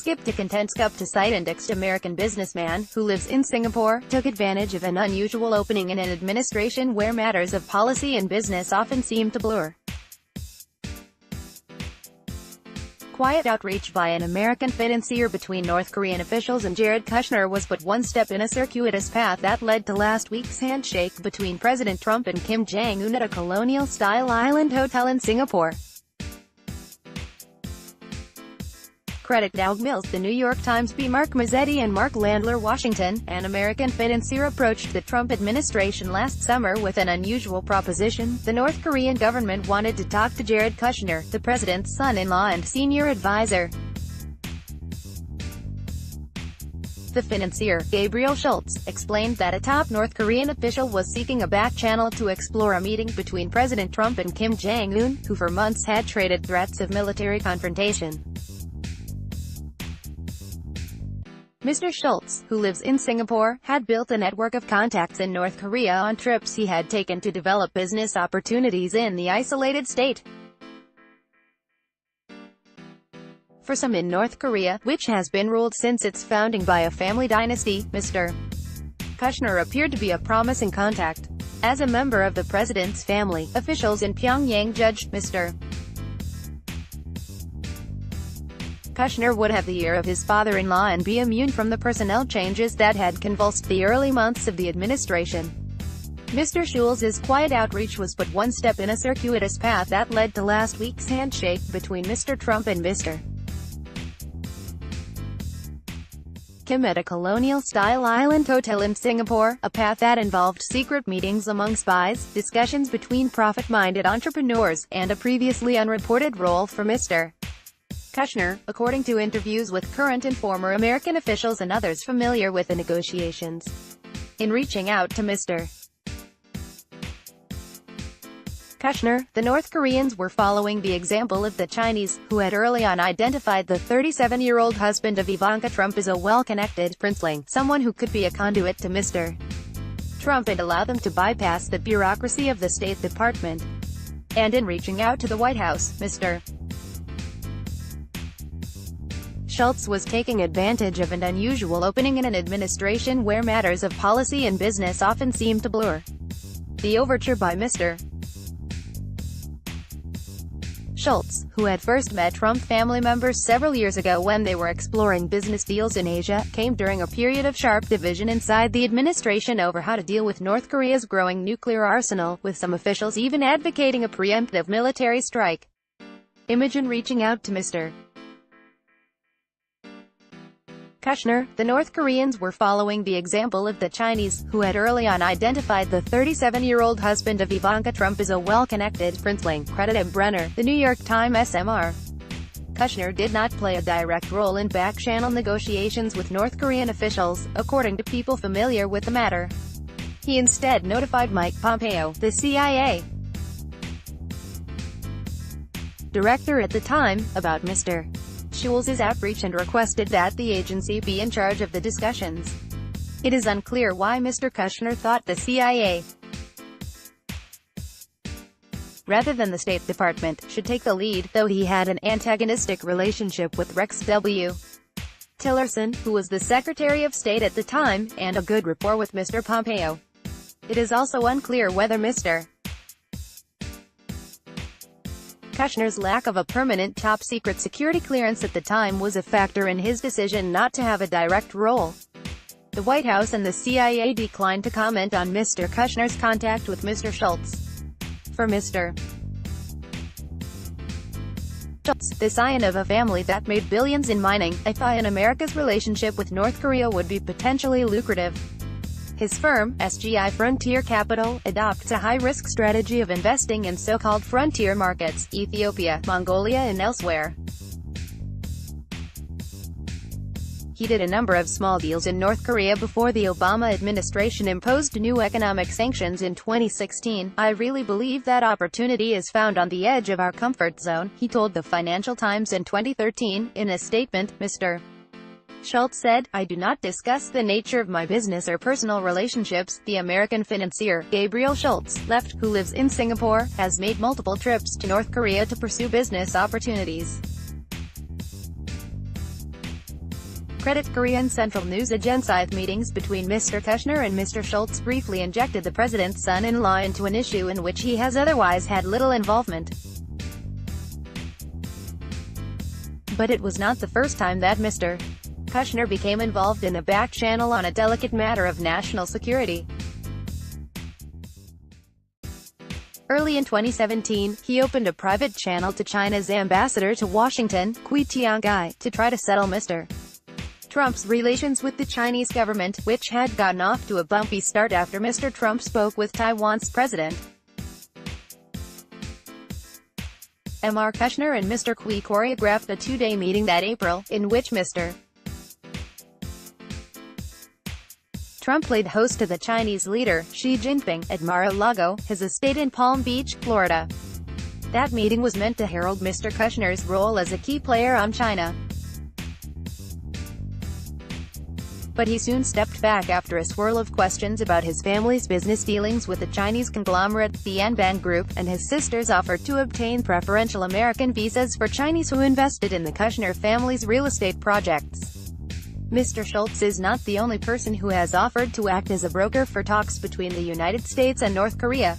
ContentSkip to contentSkip to cite indexed American businessman, who lives in Singapore, took advantage of an unusual opening in an administration where matters of policy and business often seem to blur. Quiet outreach by an American financier between North Korean officials and Jared Kushner was but one step in a circuitous path that led to last week's handshake between President Trump and Kim Jong-un at a colonial-style island hotel in Singapore. CreditDoug Mills, the New York TimesBy Mark Mazzetti and Mark Landler Washington, an American financier approached the Trump administration last summer with an unusual proposition. The North Korean government wanted to talk to Jared Kushner, the president's son-in-law and senior advisor. The financier, Gabriel Schultz, explained that a top North Korean official was seeking a back channel to explore a meeting between President Trump and Kim Jong-un, who for months had traded threats of military confrontation. Mr. Schultz, who lives in Singapore, had built a network of contacts in North Korea on trips he had taken to develop business opportunities in the isolated state. For some in North Korea, which has been ruled since its founding by a family dynasty, Mr. Kushner appeared to be a promising contact. As a member of the president's family, officials in Pyongyang judged Mr. Kushner would have the ear of his father-in-law and be immune from the personnel changes that had convulsed the early months of the administration. Mr. Schultz's quiet outreach was but one step in a circuitous path that led to last week's handshake between Mr. Trump and Mr. Kim at a colonial-style island hotel in Singapore, a path that involved secret meetings among spies, discussions between profit-minded entrepreneurs, and a previously unreported role for Mr. Kushner, according to interviews with current and former American officials and others familiar with the negotiations. In reaching out to Mr. Kushner, the North Koreans were following the example of the Chinese, who had early on identified the 37-year-old husband of Ivanka Trump as a well-connected princeling, someone who could be a conduit to Mr. Trump and allow them to bypass the bureaucracy of the State Department. And in reaching out to the White House, Mr. Schultz was taking advantage of an unusual opening in an administration where matters of policy and business often seem to blur. The overture by Mr. Schultz, who had first met Trump family members several years ago when they were exploring business deals in Asia, came during a period of sharp division inside the administration over how to deal with North Korea's growing nuclear arsenal, with some officials even advocating a preemptive military strike. In reaching out to Mr. Kushner, the North Koreans were following the example of the Chinese, who had early on identified the 37-year-old husband of Ivanka Trump as a well-connected princeling, credited Brenner, the New York Times. Kushner did not play a direct role in back-channel negotiations with North Korean officials, according to people familiar with the matter. He instead notified Mike Pompeo, the CIA director at the time, about Mr. Schultz's outreach and requested that the agency be in charge of the discussions. It is unclear why Mr. Kushner thought the CIA, rather than the State Department, should take the lead, though he had an antagonistic relationship with Rex W. Tillerson, who was the Secretary of State at the time, and a good rapport with Mr. Pompeo. It is also unclear whether Mr. Kushner's lack of a permanent top-secret security clearance at the time was a factor in his decision not to have a direct role. The White House and the CIA declined to comment on Mr. Kushner's contact with Mr. Schultz. For Mr. Schultz, the scion of a family that made billions in mining, I thought America's relationship with North Korea would be potentially lucrative. His firm, SGI Frontier Capital, adopts a high-risk strategy of investing in so-called frontier markets, Ethiopia, Mongolia and elsewhere. He did a number of small deals in North Korea before the Obama administration imposed new economic sanctions in 2016. I really believe that opportunity is found on the edge of our comfort zone, he told the Financial Times in 2013. In a statement, Mr. Schultz said, I do not discuss the nature of my business or personal relationships. The American financier, Gabriel Schultz, who lives in Singapore, has made multiple trips to North Korea to pursue business opportunities. Credit Korean Central News Agency meetings between Mr. Kushner and Mr. Schultz briefly injected the president's son-in-law into an issue in which he has otherwise had little involvement. But it was not the first time that Mr. Kushner became involved in a back channel on a delicate matter of national security. Early in 2017, he opened a private channel to China's ambassador to Washington, Qui Tiangai, to try to settle Mr. Trump's relations with the Chinese government, which had gotten off to a bumpy start after Mr. Trump spoke with Taiwan's president. Mr. Kushner and Mr. Qui choreographed a two-day meeting that April, in which Mr. Trump played host to the Chinese leader, Xi Jinping, at Mar-a-Lago, his estate in Palm Beach, Florida. That meeting was meant to herald Mr. Kushner's role as a key player on China. But he soon stepped back after a swirl of questions about his family's business dealings with the Chinese conglomerate, the Yanban Group, and his sister's offer to obtain preferential American visas for Chinese who invested in the Kushner family's real estate projects. Mr. Schultz is not the only person who has offered to act as a broker for talks between the United States and North Korea.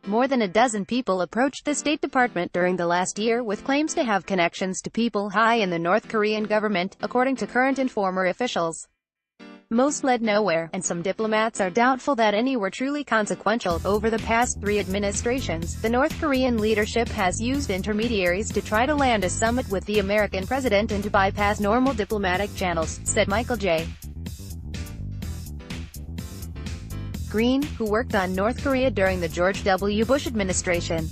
More than a dozen people approached the State Department during the last year with claims to have connections to people high in the North Korean government, according to current and former officials. Most led nowhere, and some diplomats are doubtful that any were truly consequential. Over the past 3 administrations, the North Korean leadership has used intermediaries to try to land a summit with the American president and to bypass normal diplomatic channels, said Michael J. Green, who worked on North Korea during the George W. Bush administration.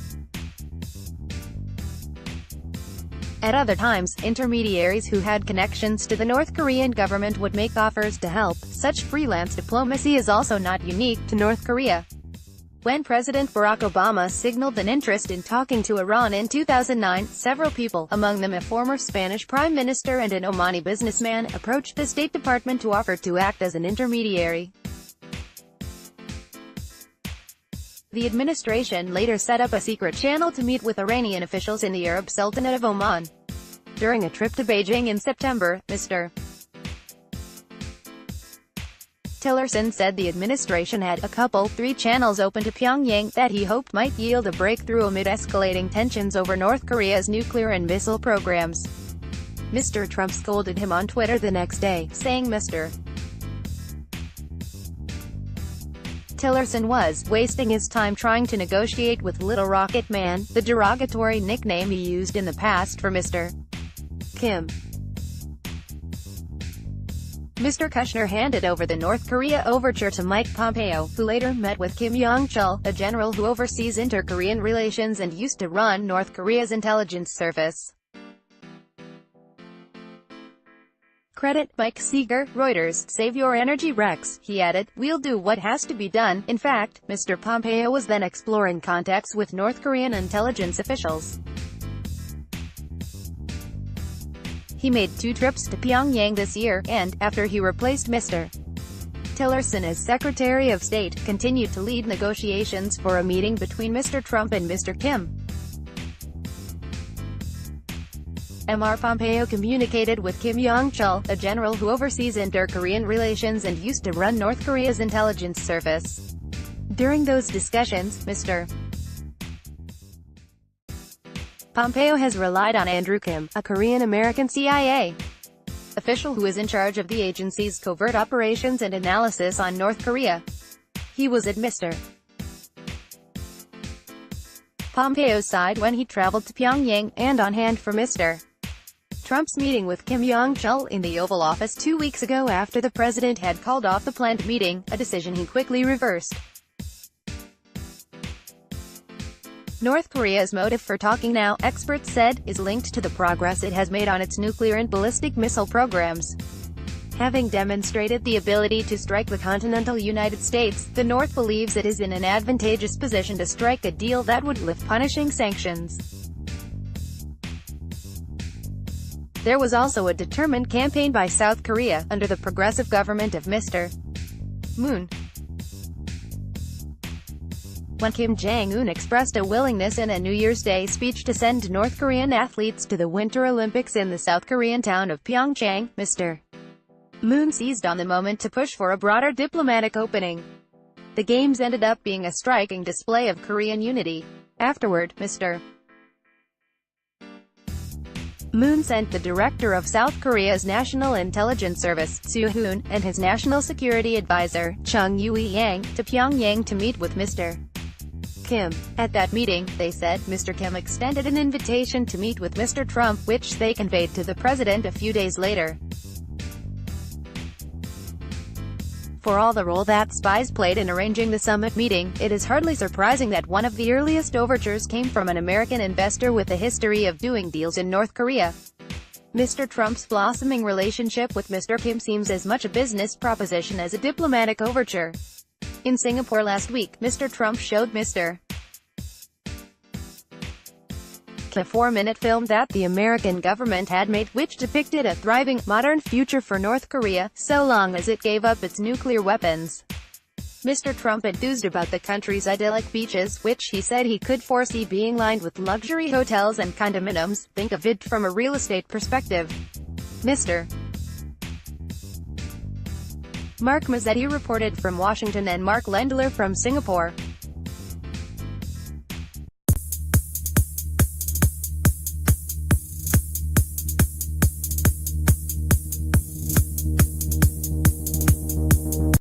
At other times, intermediaries who had connections to the North Korean government would make offers to help. Such freelance diplomacy is also not unique to North Korea. When President Barack Obama signaled an interest in talking to Iran in 2009, several people, among them a former Spanish prime minister and an Omani businessman, approached the State Department to offer to act as an intermediary. The administration later set up a secret channel to meet with Iranian officials in the Arab Sultanate of Oman. During a trip to Beijing in September, Mr. Tillerson said the administration had three channels open to Pyongyang that he hoped might yield a breakthrough amid escalating tensions over North Korea's nuclear and missile programs. Mr. Trump scolded him on Twitter the next day, saying Mr. Tillerson was wasting his time trying to negotiate with Little Rocket Man, the derogatory nickname he used in the past for Mr. Kim. Mr. Kushner handed over the North Korea overture to Mike Pompeo, who later met with Kim Yong-chul, a general who oversees inter-Korean relations and used to run North Korea's intelligence service. Credit Mike Seeger, Reuters, "Save your energy, Rex," he added. "We'll do what has to be done." In fact, Mr. Pompeo was then exploring contacts with North Korean intelligence officials. He made 2 trips to Pyongyang this year, and, after he replaced Mr. Tillerson as Secretary of State, continued to lead negotiations for a meeting between Mr. Trump and Mr. Kim. Mr. Pompeo communicated with Kim Yong-chul, a general who oversees inter-Korean relations and used to run North Korea's intelligence service. During those discussions, Mr. Pompeo has relied on Andrew Kim, a Korean-American CIA official who is in charge of the agency's covert operations and analysis on North Korea. He was at Mr. Pompeo's side when he traveled to Pyongyang, and on hand for Mr. Trump's meeting with Kim Yong-chul in the Oval Office 2 weeks ago after the president had called off the planned meeting, a decision he quickly reversed. North Korea's motive for talking now, experts said, is linked to the progress it has made on its nuclear and ballistic missile programs. Having demonstrated the ability to strike the continental United States, the North believes it is in an advantageous position to strike a deal that would lift punishing sanctions. There was also a determined campaign by South Korea, under the progressive government of Mr. Moon, when Kim Jong-un expressed a willingness in a New Year's Day speech to send North Korean athletes to the Winter Olympics in the South Korean town of Pyeongchang. Mr. Moon seized on the moment to push for a broader diplomatic opening. The games ended up being a striking display of Korean unity. Afterward, Mr. Moon sent the director of South Korea's National Intelligence Service, Soo-hoon, and his national security advisor, Chung Ui-yang, to Pyongyang to meet with Mr. Kim. At that meeting, they said, Mr. Kim extended an invitation to meet with Mr. Trump, which they conveyed to the president a few days later. For all the role that spies played in arranging the summit meeting, it is hardly surprising that one of the earliest overtures came from an American investor with a history of doing deals in North Korea. Mr. Trump's blossoming relationship with Mr. Kim seems as much a business proposition as a diplomatic overture. In Singapore last week, Mr. Trump showed Mr. Kim a 4-minute film that the American government had made, which depicted a thriving, modern future for North Korea, so long as it gave up its nuclear weapons. Mr. Trump enthused about the country's idyllic beaches, which he said he could foresee being lined with luxury hotels and condominiums. Think of it from a real estate perspective. Mr. Mark Mazzetti reported from Washington and Mark Lendler from Singapore.